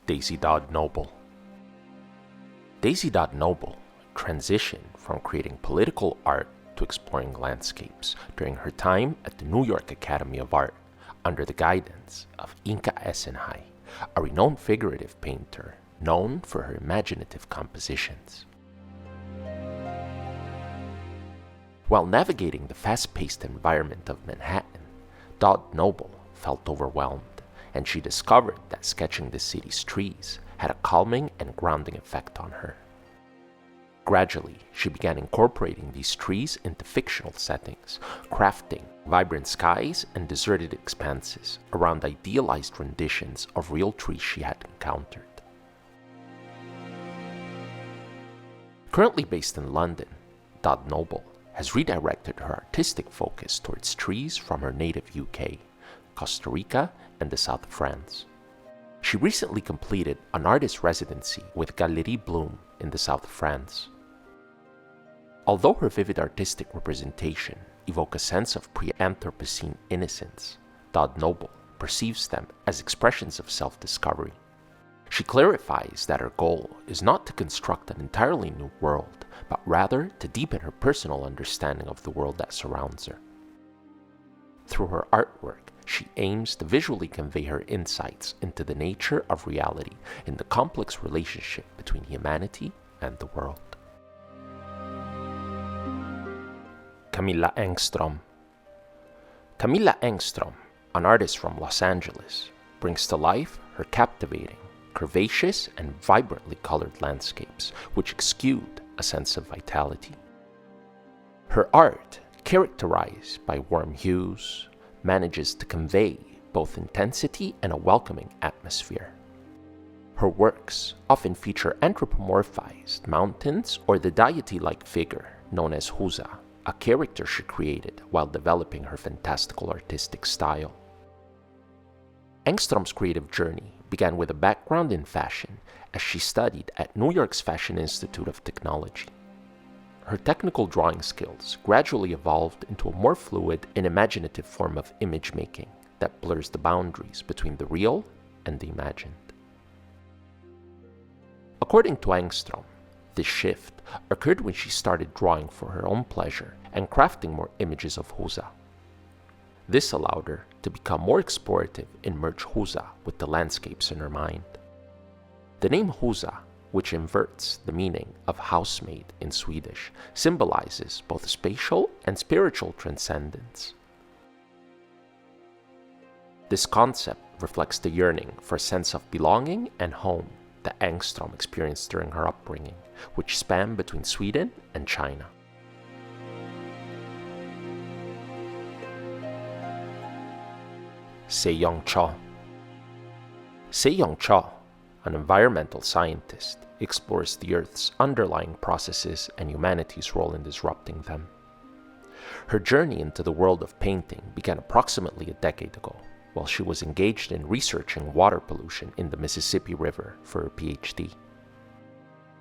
Daisy Dodd Noble. Daisy Dodd Noble transitioned from creating political art to exploring landscapes during her time at the New York Academy of Art under the guidance of Inka Essenhai, a renowned figurative painter known for her imaginative compositions. While navigating the fast-paced environment of Manhattan, Dodd Noble felt overwhelmed, and she discovered that sketching the city's trees had a calming and grounding effect on her. Gradually, she began incorporating these trees into fictional settings, crafting vibrant skies and deserted expanses around idealized renditions of real trees she had encountered. Currently based in London, Dodd Noble has redirected her artistic focus towards trees from her native UK, Costa Rica, and the south of France. She recently completed an artist residency with Galerie Bloom in the south of France. Although her vivid artistic representation evoke a sense of pre-Anthropocene innocence, Dodd Noble perceives them as expressions of self-discovery. She clarifies that her goal is not to construct an entirely new world, but rather to deepen her personal understanding of the world that surrounds her. Through her artwork, she aims to visually convey her insights into the nature of reality in the complex relationship between humanity and the world. Camilla Engström. Camilla Engström, an artist from Los Angeles, brings to life her captivating, curvaceous, and vibrantly colored landscapes, which exude a sense of vitality. Her art, characterized by warm hues, manages to convey both intensity and a welcoming atmosphere. Her works often feature anthropomorphized mountains or the deity-like figure known as Husa, a character she created while developing her fantastical artistic style. Engström's creative journey began with a background in fashion as she studied at New York's Fashion Institute of Technology. Her technical drawing skills gradually evolved into a more fluid and imaginative form of image making that blurs the boundaries between the real and the imagined. According to Engström, this shift occurred when she started drawing for her own pleasure and crafting more images of Husa. This allowed her to become more explorative and merge Husa with the landscapes in her mind. The name Husa, which inverts the meaning of housemaid in Swedish, symbolizes both spatial and spiritual transcendence. This concept reflects the yearning for a sense of belonging and home that Engström experienced during her upbringing, which spanned between Sweden and China. Seong Cha. Seong Cha, an environmental scientist, explores the Earth's underlying processes and humanity's role in disrupting them. Her journey into the world of painting began approximately a decade ago, while she was engaged in researching water pollution in the Mississippi River for her PhD.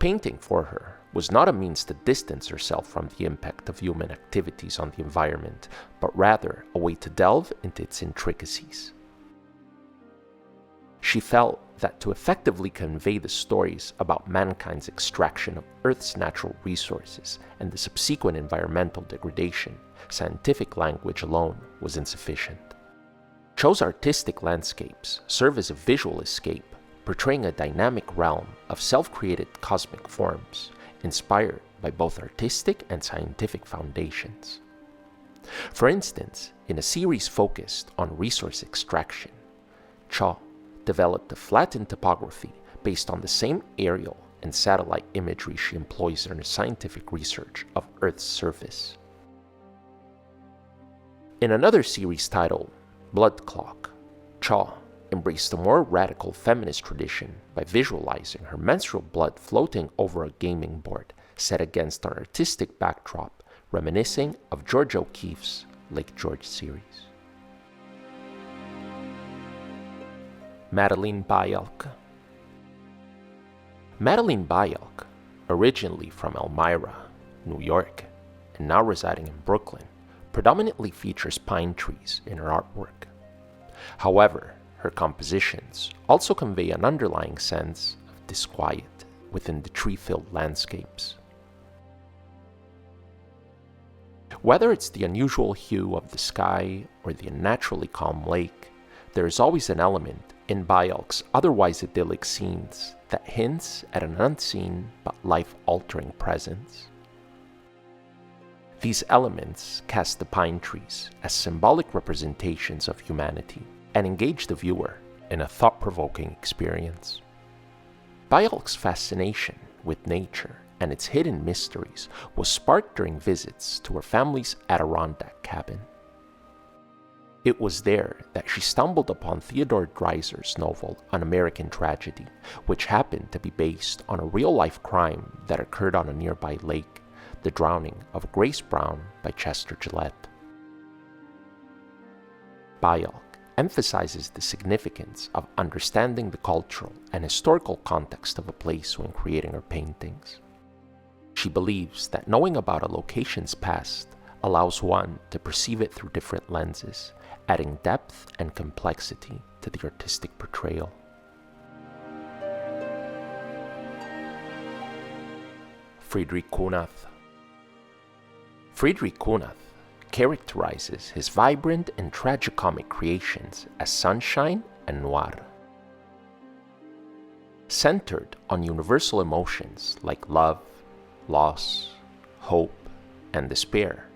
Painting for her was not a means to distance herself from the impact of human activities on the environment, but rather a way to delve into its intricacies. She felt that to effectively convey the stories about mankind's extraction of Earth's natural resources and the subsequent environmental degradation, scientific language alone was insufficient. Cha's artistic landscapes serve as a visual escape, portraying a dynamic realm of self-created cosmic forms, inspired by both artistic and scientific foundations. For instance, in a series focused on resource extraction, Cha developed a flattened topography based on the same aerial and satellite imagery she employs in her scientific research of Earth's surface. In another series titled Blood Clock, Cha embraced a more radical feminist tradition by visualizing her menstrual blood floating over a gaming board set against an artistic backdrop reminiscing of George O'Keeffe's Lake George series. Meline Bok. Meline Bok, originally from Elmira, New York, and now residing in Brooklyn, predominantly features pine trees in her artwork. However, her compositions also convey an underlying sense of disquiet within the tree-filled landscapes. Whether it's the unusual hue of the sky or the unnaturally calm lake, there is always an element in Bajork's otherwise idyllic scenes that hints at an unseen but life-altering presence. These elements cast the pine trees as symbolic representations of humanity and engage the viewer in a thought-provoking experience. Bajork's fascination with nature and its hidden mysteries was sparked during visits to her family's Adirondack cabin. It was there that she stumbled upon Theodore Dreiser's novel An American Tragedy, which happened to be based on a real-life crime that occurred on a nearby lake, the drowning of Grace Brown by Chester Gillette. Bajork emphasizes the significance of understanding the cultural and historical context of a place when creating her paintings. She believes that knowing about a location's past allows one to perceive it through different lenses, adding depth and complexity to the artistic portrayal. Fredick Kunath. Fredick Kunath characterizes his vibrant and tragicomic creations as sunshine and noir. Centered on universal emotions like love, loss, hope, and despair,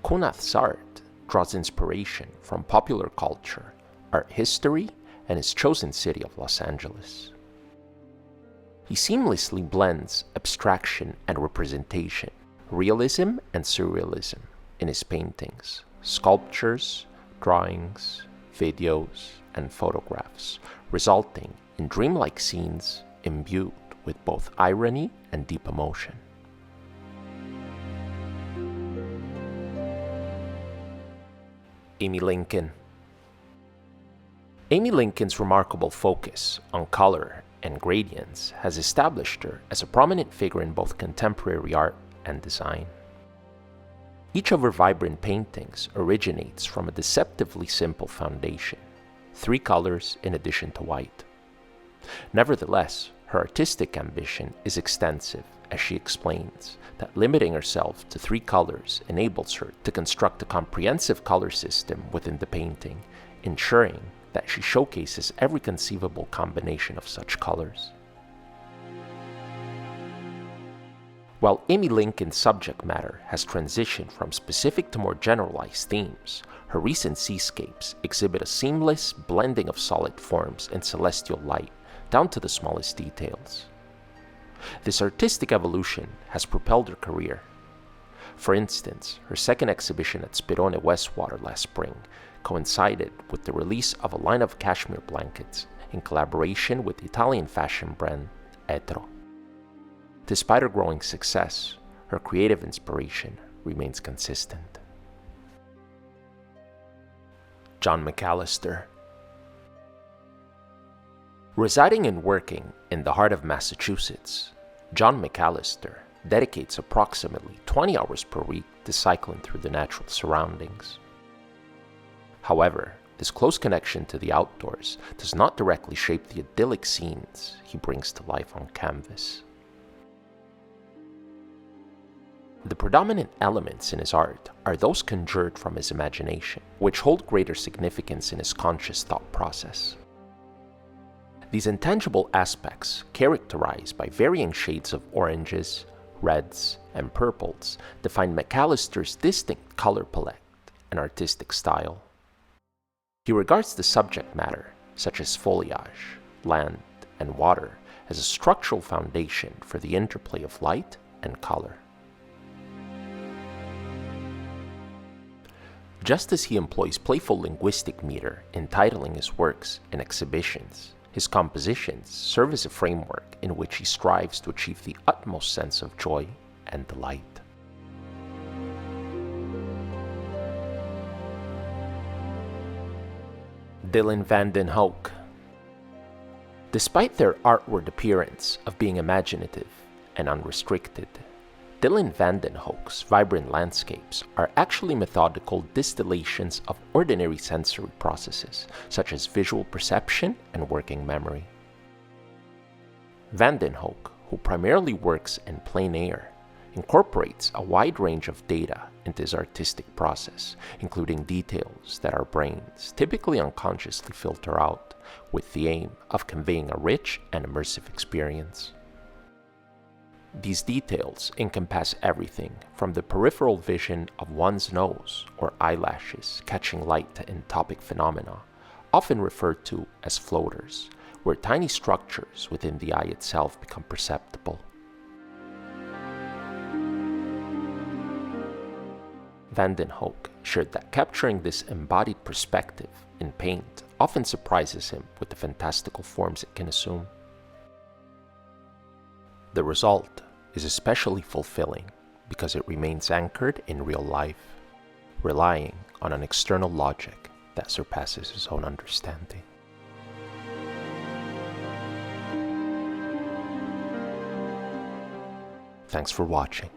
Kunath's art draws inspiration from popular culture, art history, and his chosen city of Los Angeles. He seamlessly blends abstraction and representation, realism and surrealism in his paintings, sculptures, drawings, videos, and photographs, resulting in dreamlike scenes imbued with both irony and deep emotion. Amy Lincoln. Amy Lincoln's remarkable focus on color and gradients has established her as a prominent figure in both contemporary art and design. Each of her vibrant paintings originates from a deceptively simple foundation, 3 colors in addition to white. Nevertheless, her artistic ambition is extensive, as she explains that limiting herself to 3 colors enables her to construct a comprehensive color system within the painting, ensuring that she showcases every conceivable combination of such colors. While Amy Lincoln's subject matter has transitioned from specific to more generalized themes, her recent seascapes exhibit a seamless blending of solid forms and celestial light, down to the smallest details. This artistic evolution has propelled her career. For instance, her second exhibition at Spirone Westwater last spring coincided with the release of a line of cashmere blankets in collaboration with the Italian fashion brand Etro. Despite her growing success, her creative inspiration remains consistent. John McAllister. Residing and working in the heart of Massachusetts, John McAllister dedicates approximately 20 hours per week to cycling through the natural surroundings. However, this close connection to the outdoors does not directly shape the idyllic scenes he brings to life on canvas. The predominant elements in his art are those conjured from his imagination, which hold greater significance in his conscious thought process. These intangible aspects, characterized by varying shades of oranges, reds, and purples, define McAllister's distinct color palette and artistic style. He regards the subject matter, such as foliage, land, and water, as a structural foundation for the interplay of light and color. Just as he employs playful linguistic meter in titling his works and exhibitions, his compositions serve as a framework in which he strives to achieve the utmost sense of joy and delight. Dylan VandenHel. Despite their outward appearance of being imaginative and unrestricted, Dylan VandenHel's vibrant landscapes are actually methodical distillations of ordinary sensory processes, such as visual perception and working memory. VandenHel, who primarily works in plein air, incorporates a wide range of data into his artistic process, including details that our brains typically unconsciously filter out, with the aim of conveying a rich and immersive experience. These details encompass everything from the peripheral vision of one's nose or eyelashes catching light in topic phenomena, often referred to as floaters, where tiny structures within the eye itself become perceptible. VandenHel shared that capturing this embodied perspective in paint often surprises him with the fantastical forms it can assume. The result is especially fulfilling because it remains anchored in real life, relying on an external logic that surpasses his own understanding. Thanks for watching.